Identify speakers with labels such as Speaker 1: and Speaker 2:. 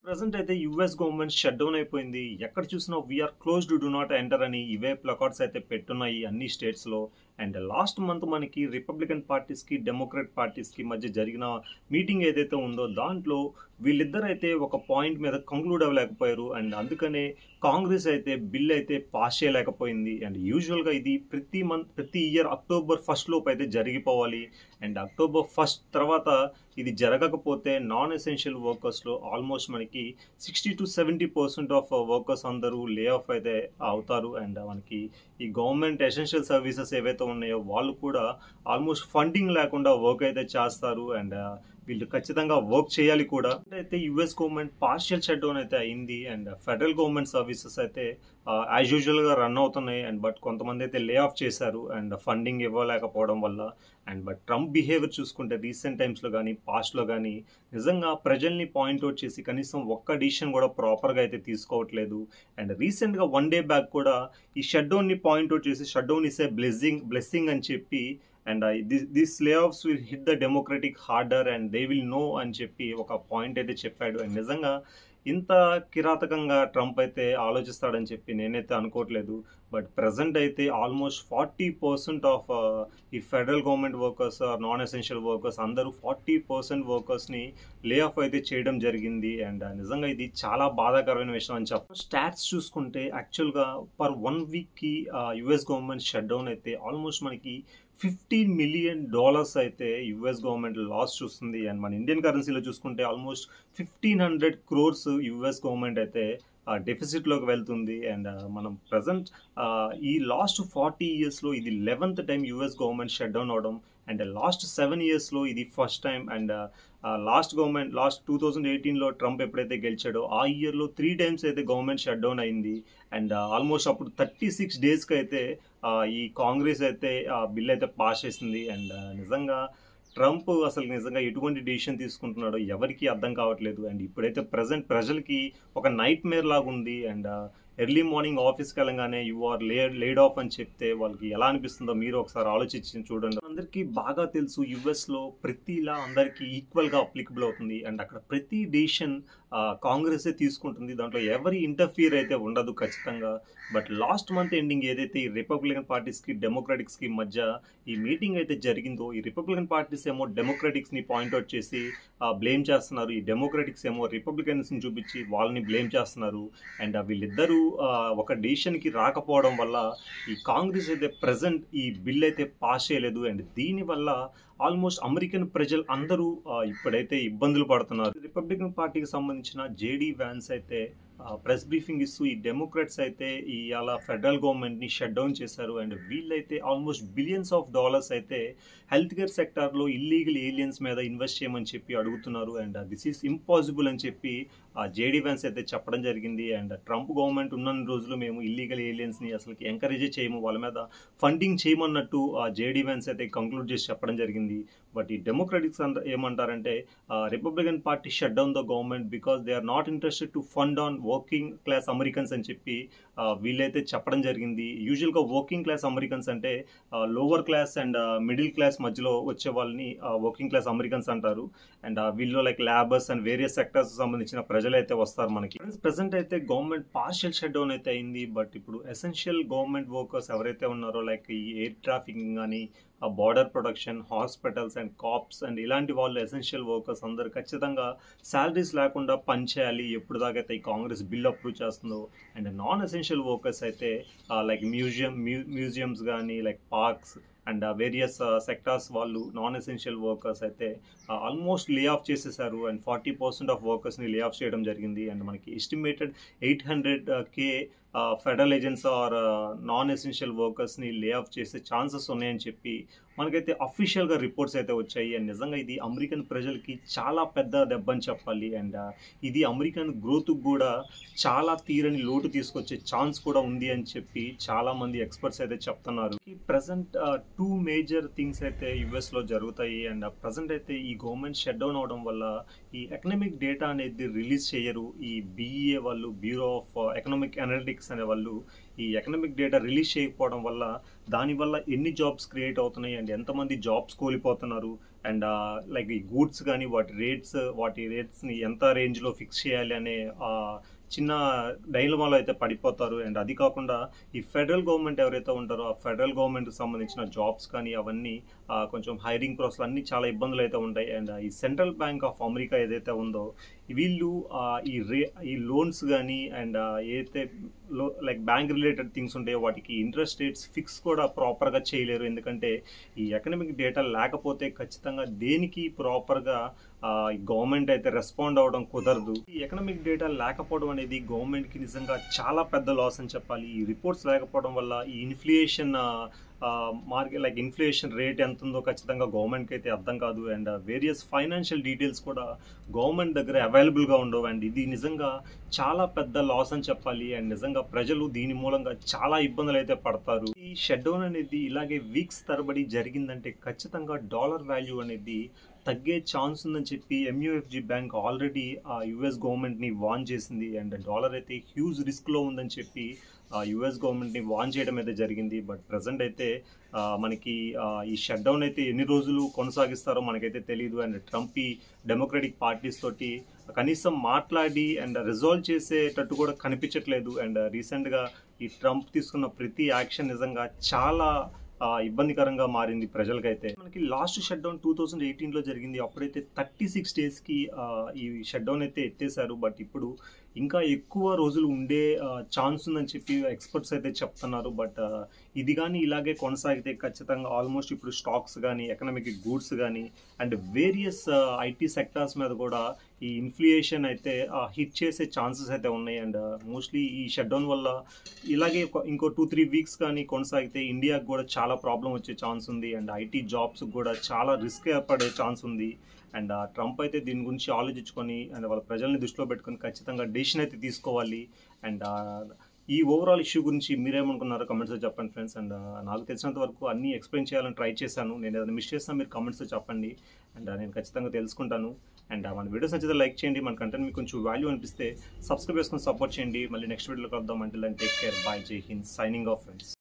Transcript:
Speaker 1: Present అయితే US government shut down అయిపోయింది. ఎక్కడ చూసినా we're closed do not enter అని ఇవే ప్లకార్డ్స్ అయితే పెట్టున్నాయి అన్ని స్టేట్స్‌లో. అండ్ లాస్ట్ మంత్ మనకి రిపబ్లికన్ పార్టీస్‌కి, డెమోక్రాట్ పార్టీస్‌కి మధ్య జరిగిన మీటింగ్ ఏదైతే ఉందో దాంట్లో వీళ్ళిద్దరైతే ఒక పాయింట్ మీద కంక్లూడ్ అవ్వలేకపోయారు. అండ్ అందుకనే కాంగ్రెస్ అయితే బిల్ అయితే పాస్ చేయలేకపోయింది. అండ్ యూజువల్‌గా ఇది ప్రతి ఇయర్ అక్టోబర్ 1 లోపు అయితే జరిగిపోవాలి. అండ్ అక్టోబర్ 1 తర్వాత ఇది జరగకపోతే నాన్ ఎసెన్షియల్ వర్కర్స్‌లో ఆల్మోస్ట్ మనకి 60-70% ఆఫ్ వర్కర్స్ అందరూ లే ఆఫ్ అయితే అవుతారు. అండ్ మనకి ఈ గవర్నమెంట్ ఎసెన్షియల్ సర్వీసెస్ ఏవైతే ఉన్నాయో వాళ్ళు కూడా ఆల్మోస్ట్ ఫండింగ్ లేకుండా వర్క్ అయితే చేస్తారు. అండ్ వీళ్ళు ఖచ్చితంగా వర్క్ చేయాలి కూడా. అయితే US government partial shut down అయితే అయింది. అండ్ ఫెడరల్ గవర్నమెంట్ సర్వీసెస్ అయితే యాజ్ యూజువల్గా రన్ అవుతున్నాయి. అండ్ బట్ కొంతమంది అయితే లే ఆఫ్ చేశారు అండ్ ఫండింగ్ ఇవ్వలేకపోవడం వల్ల. అండ్ బట్ ట్రంప్ బిహేవియర్ చూసుకుంటే రీసెంట్ టైమ్స్లో కానీ పాస్ట్లో కానీ నిజంగా ప్రజల్ని పాయింట్అవుట్ చేసి కనీసం ఒక్క డిసిషన్ కూడా ప్రాపర్గా అయితే తీసుకోవట్లేదు. అండ్ రీసెంట్గా 1 డే బ్యాక్ కూడా ఈ షట్ డౌన్ని పాయింట్అవుట్ చేసి shut down is a blessing అని చెప్పి అండ్ దిస్ లే offs will hit the democratic harder and they will know అని చెప్పి ఒక పాయింట్ అయితే చెప్పాడు. అండ్ నిజంగా ఇంత కిరాతకంగా ట్రంప్ అయితే ఆలోచిస్తాడని చెప్పి నేనైతే అనుకోవట్లేదు. బట్ ప్రజెంట్ అయితే ఆల్మోస్ట్ 40% ఆఫ్ ఈ federal government workers, non essential workers అందరూ 40% వర్కర్స్ని లే ఆఫ్ అయితే చేయడం జరిగింది. అండ్ నిజంగా ఇది చాలా బాధాకరమైన విషయం అని చెప్పాలి. స్టాట్స్ చూసుకుంటే యాక్చువల్గా పర్ 1 వీక్కి యుఎస్ గవర్నమెంట్ షట్ డౌన్ అయితే ఆల్మోస్ట్ మనకి $15 మిలియన్ అయితే యుఎస్ గవర్నమెంట్ లాస్ చూస్తుంది. అండ్ మన ఇండియన్ కరెన్సీలో చూసుకుంటే ఆల్మోస్ట్ 1,500 crores యుఎస్ గవర్నమెంట్ అయితే డెఫిసిట్లోకి వెళ్తుంది. అండ్ మనం ప్రజెంట్ ఈ లాస్ట్ 40 yearsలో ఇది 11th time US government shut down అవడం. అండ్ లాస్ట్ 7 yearsలో ఇది ఫస్ట్ టైం. అండ్ లాస్ట్ 2018లో ట్రంప్ ఎప్పుడైతే గెలిచాడో ఆ ఇయర్లో 3 times అయితే గవర్నమెంట్ షట్ డౌన్ అయింది. అండ్ ఆల్మోస్ట్ అప్పుడు 36 daysకి అయితే ఈ కాంగ్రెస్ అయితే బిల్ అయితే పాస్ చేసింది. అండ్ నిజంగా ట్రంప్ అసలు నిజంగా ఎటువంటి డిసిషన్ తీసుకుంటున్నాడో ఎవరికి అర్థం కావట్లేదు. అండ్ ఇప్పుడైతే ప్రజెంట్ ప్రజలకి ఒక నైట్ మేర్ లాగా ఉంది. అండ్ ఎర్లీ మార్నింగ్ ఆఫీస్కి వెళ్ళగానే యు ఆర్ లేడ్ ఆఫ్ అని చెప్తే వాళ్ళకి ఎలా అనిపిస్తుందో మీరు ఒకసారి ఆలోచించి చూడండి. అందరికీ బాగా తెలుసు యుఎస్లో ప్రతిలా అందరికీ ఈక్వల్గా అప్లికబుల్ అవుతుంది. అండ్ అక్కడ ప్రతి డిసిషన్ కాంగ్రెసే తీసుకుంటుంది. దాంట్లో ఎవరి ఇంటర్ఫియర్ అయితే ఉండదు ఖచ్చితంగా. బట్ లాస్ట్ మంత్ ఎండింగ్ ఏదైతే ఈ రిపబ్లికన్ పార్టీస్కి, డెమోక్రాటిక్స్కి మధ్య ఈ మీటింగ్ అయితే జరిగిందో ఈ రిపబ్లికన్ పార్టీస్ ఏమో డెమోక్రాటిక్స్ని పాయింట్అవుట్ చేసి బ్లేమ్ చేస్తున్నారు. ఈ డెమోక్రాటిక్స్ ఏమో రిపబ్లికన్స్ని చూపించి వాళ్ళని బ్లేమ్ చేస్తున్నారు. అండ్ వీళ్ళిద్దరూ ఒక డిసిషన్కి రాకపోవడం వల్ల ఈ కాంగ్రెస్ అయితే ప్రజెంట్ ఈ బిల్ అయితే పాస్ చేయలేదు. అండ్ దీనివల్ల ఆల్మోస్ట్ అమెరికన్ ప్రజలు అందరూ ఇప్పుడైతే ఇబ్బందులు పడుతున్నారు. రిపబ్లికన్ పార్టీకి సంబంధించిన జేడీ వ్యాన్స్ అయితే ప్రెస్ బ్రీఫింగ్ ఇస్తూ ఈ డెమోక్రాట్స్ అయితే ఇవాళ ఫెడరల్ గవర్నమెంట్ని షట్ డౌన్ చేశారు. అండ్ వీళ్ళైతే ఆల్మోస్ట్ బిలియన్స్ ఆఫ్ డాలర్స్ అయితే హెల్త్ కేర్ సెక్టార్లో ఇల్లీగల్ ఏలియన్స్ మీద ఇన్వెస్ట్ చేయమని చెప్పి అడుగుతున్నారు. అండ్ దిస్ ఈస్ ఇంపాసిబుల్ అని చెప్పి జేడీ వ్యాన్స్ అయితే చెప్పడం జరిగింది. అండ్ ట్రంప్ గవర్నమెంట్ ఉన్న రోజులు మేము ఇల్లీగల్ ఏలియన్స్ని అసలుకి ఎంకరేజ్ చేయము, వాళ్ళ మీద ఫండింగ్ చేయమన్నట్టు జేడీ వ్యాన్స్ అయితే కంక్లూడ్ చేసి చెప్పడం జరిగింది. బట్ ఈ డెమోక్రాటిక్స్ ఏమంటారంటే Republican party shut down the government because they are not interested to fund on working class Americans అని చెప్పి వీళ్ళైతే చెప్పడం జరిగింది. యూజువల్గా వర్కింగ్ క్లాస్ అమెరికన్స్ అంటే lower class and middle class మధ్యలో వచ్చే వాళ్ళని వర్కింగ్ క్లాస్ అమెరికన్స్ అంటారు. అండ్ వీళ్ళు like labours and various sectors సంబంధించిన ప్రజలైతే వస్తారు మనకి. ప్రెసెంట్ అయితే గవర్నమెంట్ పార్షియల్ షట్ డౌన్ అయితే అయింది. బట్ ఇప్పుడు ఎసెన్షియల్ గవర్నమెంట్ వర్కర్స్ ఎవరైతే ఉన్నారో లైక్ ఈ ఎయిర్ ట్రాఫికింగ్ కానీ, border protection, hospitals and cops and ఇలాంటి వాళ్ళు ఎసెన్షియల్ వర్కర్స్ అందరూ ఖచ్చితంగా శాలరీస్ లేకుండా పనిచేయాలి ఎప్పుడు దాకా అయితే ఈ కాంగ్రెస్ బిల్ అప్రూవ్ చేస్తుందో. అండ్ నాన్ ఎసెన్షియల్ వర్కర్స్ అయితే లైక్ మ్యూజియంస్ కానీ, like parks and various sectors వాళ్ళు నాన్ ఎసెన్షియల్ వర్కర్స్ అయితే ఆల్మోస్ట్ లే ఆఫ్ చేసేసారు. అండ్ 40% ఆఫ్ వర్కర్స్ని లే ఆఫ్ చేయడం జరిగింది. అండ్ మనకి estimated 800K federal agents are non essential వర్కర్స్ని లే ఆఫ్ చేసే ఛాన్సెస్ ఉన్నాయని చెప్పి మనకైతే అఫీషియల్గా రిపోర్ట్స్ అయితే వచ్చాయి. అండ్ నిజంగా ఇది అమెరికన్ ప్రజలకి చాలా పెద్ద దెబ్బ అని చెప్పాలి. అండ్ ఇది అమెరికన్ గ్రోత్కి కూడా చాలా తీరని లోటు తీసుకొచ్చే ఛాన్స్ కూడా ఉంది అని చెప్పి చాలామంది ఎక్స్పర్ట్స్ అయితే చెప్తున్నారు. ఈ ప్రజెంట్ 2 మేజర్ థింగ్స్ అయితే యుఎస్లో జరుగుతాయి. అండ్ ప్రజెంట్ అయితే ఈ గవర్నమెంట్ షట్ డౌన్ అవడం వల్ల ఈ ఎకనామిక్ డేటా అనేది రిలీజ్ చేయరు. ఈ బీఈఏ వాళ్ళు, బ్యూరో ఆఫ్ ఎకనామిక్ అనలిటిక్స్ అనే వాళ్ళు ఈ ఎకనామిక్ డేటా రిలీజ్ చేయకపోవడం వల్ల దానివల్ల ఎన్ని జాబ్స్ క్రియేట్ అవుతున్నాయి అండ్ ఎంతమంది జాబ్స్ కోల్పోతున్నారు అండ్ లైక్ ఈ గూడ్స్ కానీ వాటి రేట్స్ని ఎంత రేంజ్లో ఫిక్స్ చేయాలి అనే చిన్న డైలమాలో అయితే పడిపోతారు. అండ్ అది కాకుండా ఈ ఫెడరల్ గవర్నమెంట్ ఎవరైతే ఉంటారో ఆ ఫెడరల్ గవర్నమెంట్కి సంబంధించిన జాబ్స్ కానీ అవన్నీ కొంచెం హైరింగ్ ప్రాసెస్ అన్నీ చాలా ఇబ్బందులు అయితే ఉంటాయి. అండ్ ఈ సెంట్రల్ బ్యాంక్ ఆఫ్ అమెరికా ఏదైతే ఉందో వీళ్ళు ఈ లోన్స్ కానీ అండ్ ఏదైతే లైక్ బ్యాంక్ రిలేటెడ్ థింగ్స్ ఉంటాయో వాటికి ఇంట్రెస్ట్ రేట్స్ ఫిక్స్ కూడా ప్రాపర్గా చేయలేరు. ఎందుకంటే ఈ ఎకనామిక్ డేటా లేకపోతే ఖచ్చితంగా దేనికి ప్రాపర్గా గవర్నమెంట్ అయితే రెస్పాండ్ అవ్వడం కుదరదు. ఈ ఎకనామిక్ డేటా లేకపోవడం అనేది గవర్నమెంట్కి నిజంగా చాలా పెద్ద లాస్ అని చెప్పాలి. ఈ రిపోర్ట్స్ లేకపోవడం వల్ల ఈ ఇన్ఫ్లేషన్ లైక్ ఇన్ఫ్లేషన్ రేట్ ఎంత ఉందో ఖచ్చితంగా గవర్నమెంట్కి అయితే అర్థం కాదు. అండ్ వేరియస్ ఫైనాన్షియల్ డీటెయిల్స్ కూడా గవర్నమెంట్ దగ్గర అవైలబుల్గా ఉండవు. అండ్ ఇది నిజంగా చాలా పెద్ద లాస్ అని చెప్పాలి. అండ్ నిజంగా ప్రజలు దీని మూలంగా చాలా ఇబ్బందులు అయితే పడతారు. ఈ షట్ డౌన్ అనేది ఇలాగే వీక్స్ తరబడి జరిగిందంటే ఖచ్చితంగా డాలర్ వాల్యూ అనేది తగ్గే ఛాన్స్ ఉందని చెప్పి ఎంయూఎఫ్జీ బ్యాంక్ ఆల్రెడీ యుఎస్ గవర్నమెంట్ని వార్న్ చేసింది. అండ్ డాలర్ అయితే హ్యూజ్ రిస్క్లో ఉందని చెప్పి యుఎస్ గవర్నమెంట్ని వార్న్ చేయడం అయితే జరిగింది. బట్ ప్రజెంట్ అయితే మనకి ఈ షట్ డౌన్ అయితే ఎన్ని రోజులు కొనసాగిస్తారో మనకైతే తెలియదు. అండ్ ట్రంప్ ఈ డెమోక్రటిక్ పార్టీస్ తోటి కనీసం మాట్లాడి అండ్ రిజాల్వ్ చేసేటట్టు కూడా కనిపించట్లేదు. అండ్ రీసెంట్గా ఈ ట్రంప్ తీసుకున్న ప్రతి యాక్షన్ నిజంగా చాలా ఇబ్బందికరంగా మారింది ప్రజలకైతే. మనకి లాస్ట్ షట్ డౌన్ 2018లో జరిగింది. అప్పుడైతే 36 డేస్కి ఈ షట్ డౌన్ అయితే ఎత్తేసారు. బట్ ఇప్పుడు ఇంకా ఎక్కువ రోజులు ఉండే ఛాన్స్ ఉందని చెప్పి ఎక్స్పర్ట్స్ అయితే చెప్తున్నారు. బట్ ఇది కానీ ఇలాగే కొనసాగితే ఖచ్చితంగా ఆల్మోస్ట్ ఇప్పుడు స్టాక్స్ కానీ ఎకనామిక్ గూడ్స్ కానీ అండ్ వేరియస్ ఐటీ సెక్టార్స్ మీద కూడా ఈ ఇన్ఫ్లేషన్ అయితే హిట్ చేసే ఛాన్సెస్ అయితే ఉన్నాయి. అండ్ మోస్ట్లీ ఈ షట్ డౌన్ వల్ల ఇలాగే ఇంకో 2-3 వీక్స్ కానీ కొనసాగితే ఇండియాకి కూడా చాలా ప్రాబ్లం వచ్చే ఛాన్స్ ఉంది. అండ్ ఐటీ జాబ్స్ కూడా చాలా రిస్క్ ఏర్పడే ఛాన్స్ ఉంది. అండ్ ట్రంప్ అయితే దీని గురించి ఆలోచించుకొని అండ్ వాళ్ళ ప్రజల్ని దృష్టిలో పెట్టుకొని ఖచ్చితంగా డెసిషన్ అయితే తీసుకోవాలి. అండ్ ఈ ఓవరాల్ ఇష్యూ గురించి మీరేమనుకున్నారో కమెంట్స్లో చెప్పండి ఫ్రెండ్స్. అండ్ నాకు తెలిసినంత వరకు అన్నీ ఎక్స్ప్లెయిన్ చేయాలని ట్రై చేశాను. నేను ఏదైనా మిస్ చేసినా మీరు కమెంట్స్లో చెప్పండి. అండ్ నేను ఖచ్చితంగా తెలుసుకుంటాను. అండ్ మన వీడియోస్ నచ్చితే లైక్ చేయండి. మన కంటెంట్ మీకు కొంచెం వాల్యూ అనిపిస్తే సబ్స్క్రైబ్ చేసుకొని సపోర్ట్ చేయండి. మళ్ళీ నెక్స్ట్ వీడియోలో కలుద్దాం. Until then take care, bye, జై హింద్, సైనింగ్ ఆఫ్ ఫ్రెండ్స్.